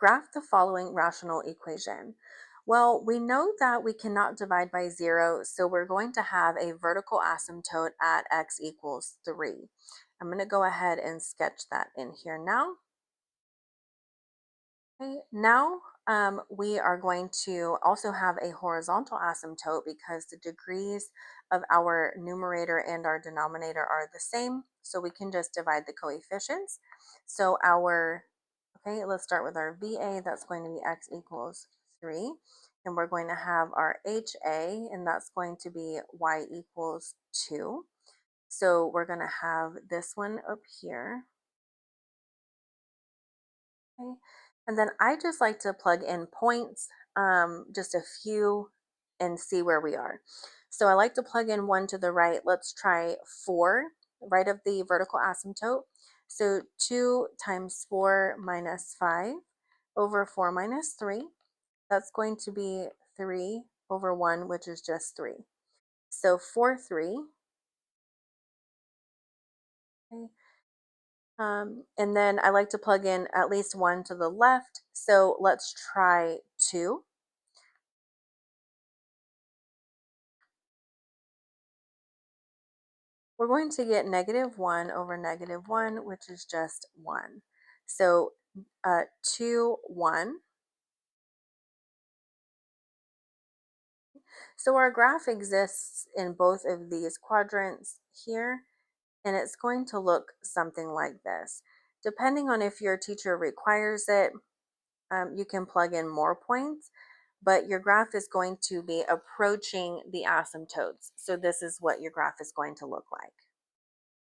Graph the following rational equation. Well, we know that we cannot divide by 0, so we're going to have a vertical asymptote at x equals 3. I'm going to go ahead and sketch that in here now. Okay, now we are going to also have a horizontal asymptote because the degrees of our numerator and our denominator are the same, so we can just divide the coefficients. So okay, let's start with our VA, that's going to be x equals 3. And we're going to have our HA, and that's going to be y equals 2. So we're going to have this one up here. Okay. And then I just like to plug in points, just a few, and see where we are. So I like to plug in 1 to the right. Let's try 4, right of the vertical asymptote. So 2 times 4 minus 5 over 4 minus 3. That's going to be 3 over 1, which is just 3. So 4, 3. Okay. And then I like to plug in at least 1 to the left. So let's try 2. We're going to get -1 over -1, which is just 1. So 2, 1. So our graph exists in both of these quadrants here, and it's going to look something like this. Depending on if your teacher requires it, you can plug in more points, but your graph is going to be approaching the asymptotes. So this is what your graph is going to look like.